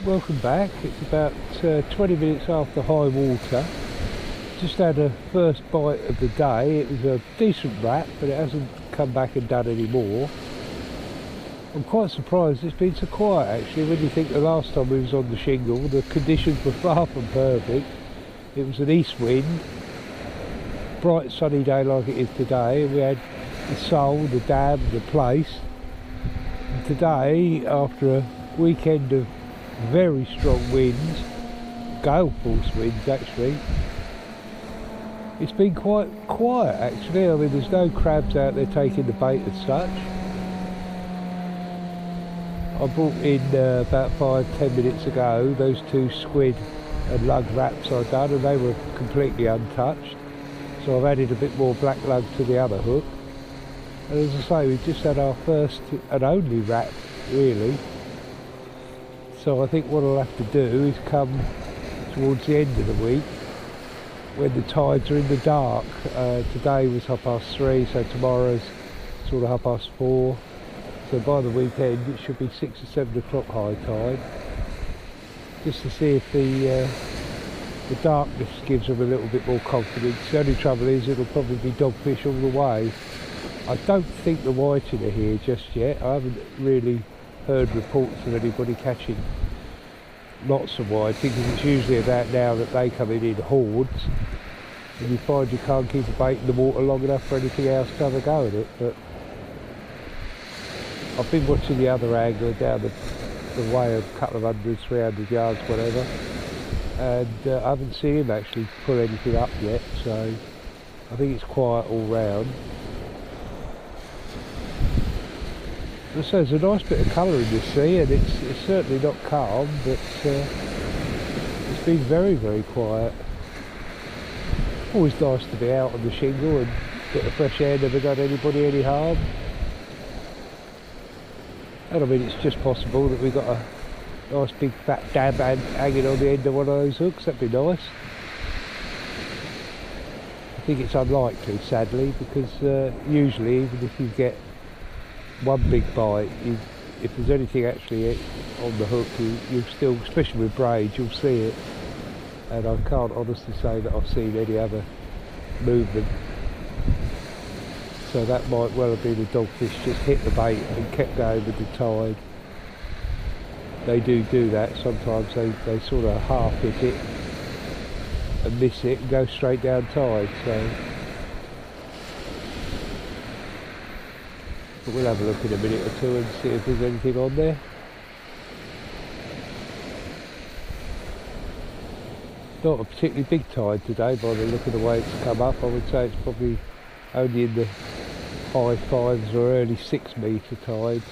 Welcome back. It's about 20 minutes after high water. Just had a first bite of the day. It was a decent rat, but it hasn't come back and done any more. I'm quite surprised it's been so quiet actually. When you think the last time we was on the shingle, the conditions were far from perfect. It was an east wind, bright sunny day like it is today, and we had the soul, the dam, the place. And today, after a weekend of very strong winds, gale force winds actually, it's been quite quiet actually. I mean, there's no crabs out there taking the bait as such. I brought in about 5-10 minutes ago those 2 squid and lug wraps I've done, and they were completely untouched, so I've added a bit more black lug to the other hook. And as I say, we've just had our first and only rat really. So I think what I'll have to do is come towards the end of the week when the tides are in the dark. Today was 3:30, so tomorrow's sort of 4:30. So by the weekend it should be 6 or 7 o'clock high tide, just to see if the darkness gives them a little bit more confidence. The only trouble is it'll probably be dogfish all the way. I don't think the whiting are here just yet. I haven't really heard reports of anybody catching lots of whiting, because it's usually about now that they come in hordes, and you find you can't keep a bait in the water long enough for anything else to have a go at it. But I've been watching the other angler down the way a couple of 100-300 yards, whatever, and I haven't seen him actually pull anything up yet, so I think it's quiet all round. So there's a nice bit of colour in this sea, and it's certainly not calm, but it's been very, very quiet. Always nice to be out on the shingle, and a bit of fresh air never done anybody any harm. And I mean, it's just possible that we've got a nice big fat dab hanging on the end of one of those hooks. That'd be nice. I think it's unlikely, sadly, because usually even if you get one big bite, if there's anything actually on the hook, you still, especially with braids, you'll see it. And I can't honestly say that I've seen any other movement. So that might well have been a dogfish just hit the bait and kept going with the tide. They do that sometimes. They sort of half hit it and miss it and go straight down tide. So but we'll have a look in a minute or two and see if there's anything on there. Not a particularly big tide today by the look of the way it's come up. I would say it's probably only in the high 5s or early 6 metre tides,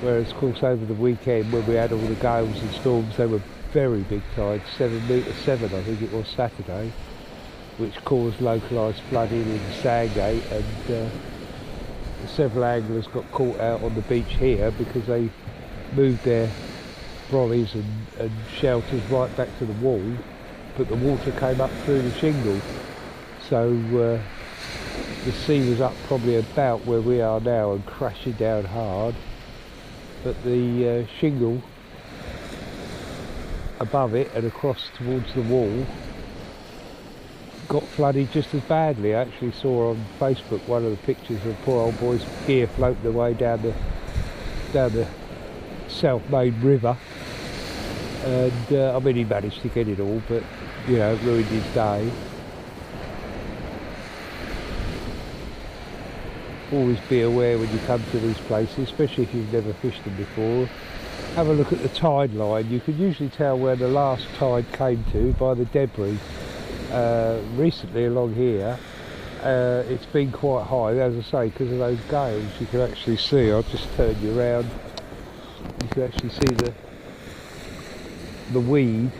whereas of course over the weekend when we had all the gales and storms, they were very big tides, 7 metre 7 I think it was Saturday, which caused localised flooding in Sandgate, and several anglers got caught out on the beach here because they moved their brollies and shelters right back to the wall, but the water came up through the shingle, so the sea was up probably about where we are now and crashing down hard, but the shingle above it and across towards the wall got flooded just as badly. I actually saw on Facebook one of the pictures of poor old boy's gear floating away down the South Main River, and I mean, he managed to get it all, but you know, it ruined his day. Always be aware when you come to these places, especially if you've never fished them before. Have a look at the tide line. You can usually tell where the last tide came to by the debris. Recently along here, it's been quite high, as I say, because of those gales. You can actually see, I'll just turn you around, you can actually see the weed.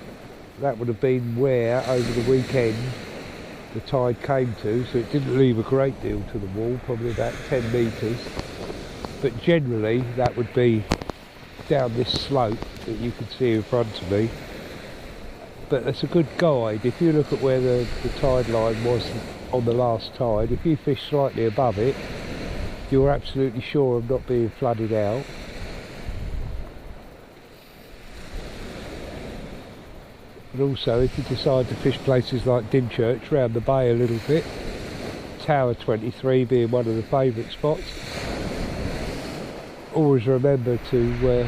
That would have been where over the weekend the tide came to, so it didn't leave a great deal to the wall, probably about 10 metres, but generally that would be down this slope that you can see in front of me. But that's a good guide. If you look at where the tide line was on the last tide, if you fish slightly above it, you're absolutely sure of not being flooded out. And also, if you decide to fish places like Dymchurch round the bay a little bit, Tower 23 being one of the favourite spots, always remember to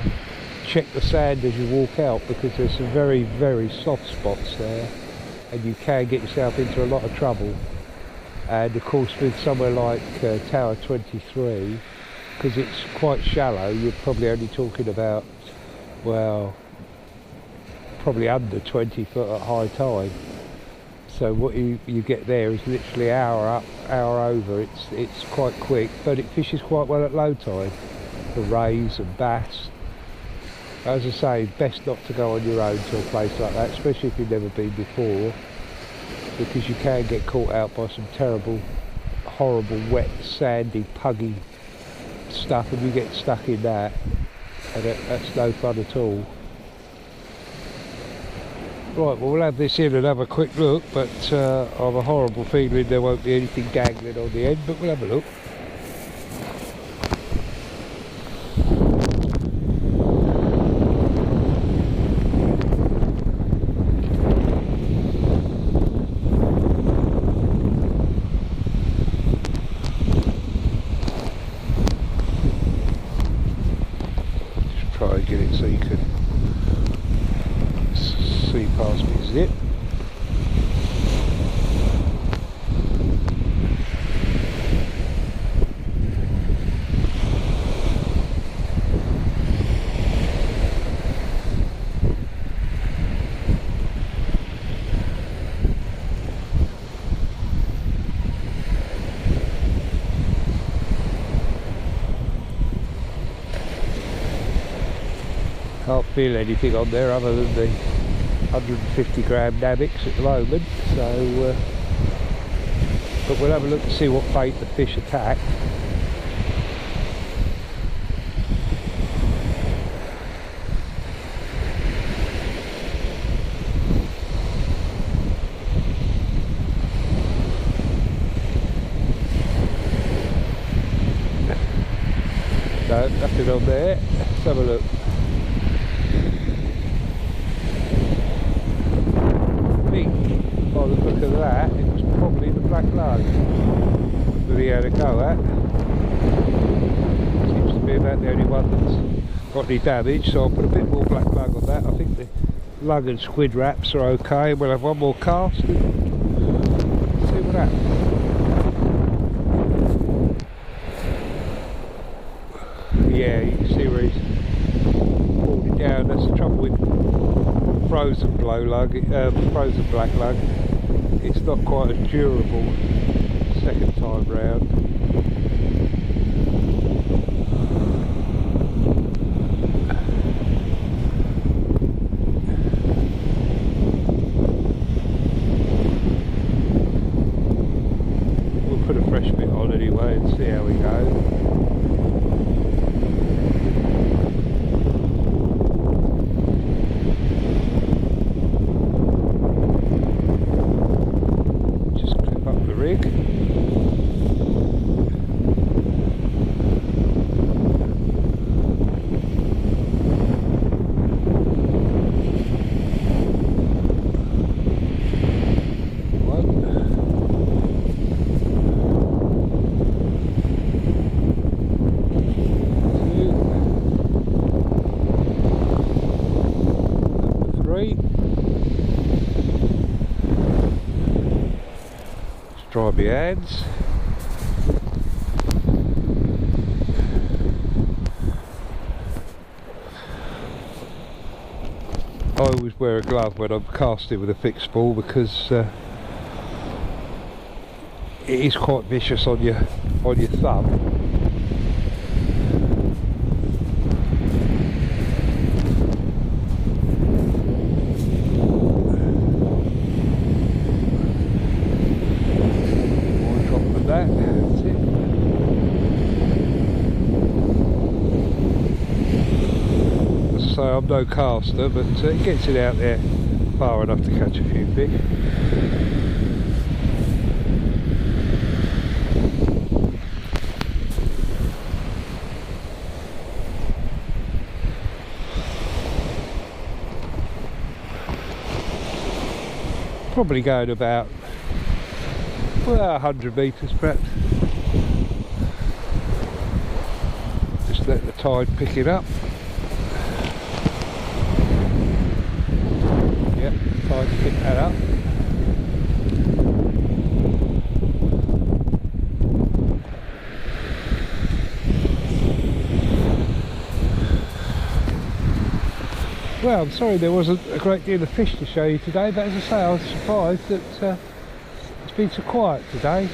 check the sand as you walk out, because there's some very, very soft spots there and you can get yourself into a lot of trouble. And of course with somewhere like Tower 23, because it's quite shallow, you're probably only talking about, well, probably under 20 foot at high tide. So what you get there is literally hour up, hour over. It's quite quick, but it fishes quite well at low tide for rays and bass. As I say, best not to go on your own to a place like that, especially if you've never been before, because you can get caught out by some terrible, horrible, wet, sandy, puggy stuff, and you get stuck in that, and that's no fun at all. Right, well, we'll have this in and have a quick look, but I have a horrible feeling there won't be anything dangling on the end, but we'll have a look. Just try and get it so you can see past me zip. Can't feel anything on there other than the 150 gram nabbix at the moment, so but we'll have a look to see what bait the fish attack. No, nothing on there. Let's have a look. By the look of that, it was probably the black lug that he had a go at. Seems to be about the only one that's got any damage, so I'll put a bit more black lug on that. I think the lug and squid wraps are okay. We'll have one more cast and see what happens. Yeah, you can see where he's pulled it down. That's the trouble with frozen blow lug, frozen black lug. It's not quite as durable second time round. We'll put a fresh bit on anyway and see how we go. Dry my hands. I always wear a glove when I'm casting with a fixed spool because it is quite vicious on your thumb. So I'm no caster, but it gets it out there far enough to catch a few fish. Probably going about, well, 100 metres perhaps. Just let the tide pick it up. Yep, tide pick that up. Well, I'm sorry there wasn't a great deal of fish to show you today, but as I say, I was surprised that it's been so quiet today.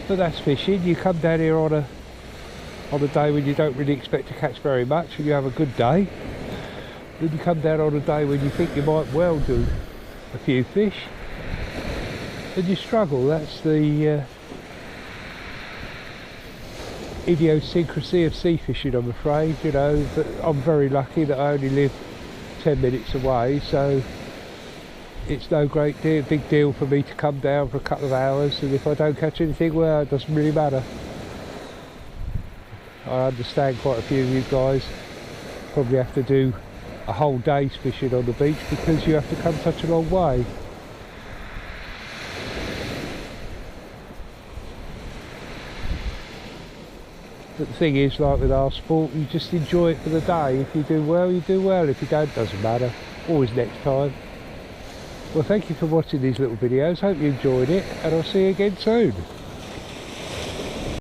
But that's fishing. You come down here on a day when you don't really expect to catch very much, and you have a good day. Then you come down on a day when you think you might well do a few fish, and you struggle. That's the idiosyncrasy of sea fishing, I'm afraid. You know, but I'm very lucky that I only live 10 minutes away, so it's no big deal for me to come down for a couple of hours, and if I don't catch anything, well, it doesn't really matter. I understand quite a few of you guys probably have to do a whole day's fishing on the beach because you have to come such a long way. But the thing is, like with our sport, you just enjoy it for the day. If you do well, you do well. If you don't, it doesn't matter. Always next time. Well, thank you for watching these little videos. Hope you enjoyed it, and I'll see you again soon.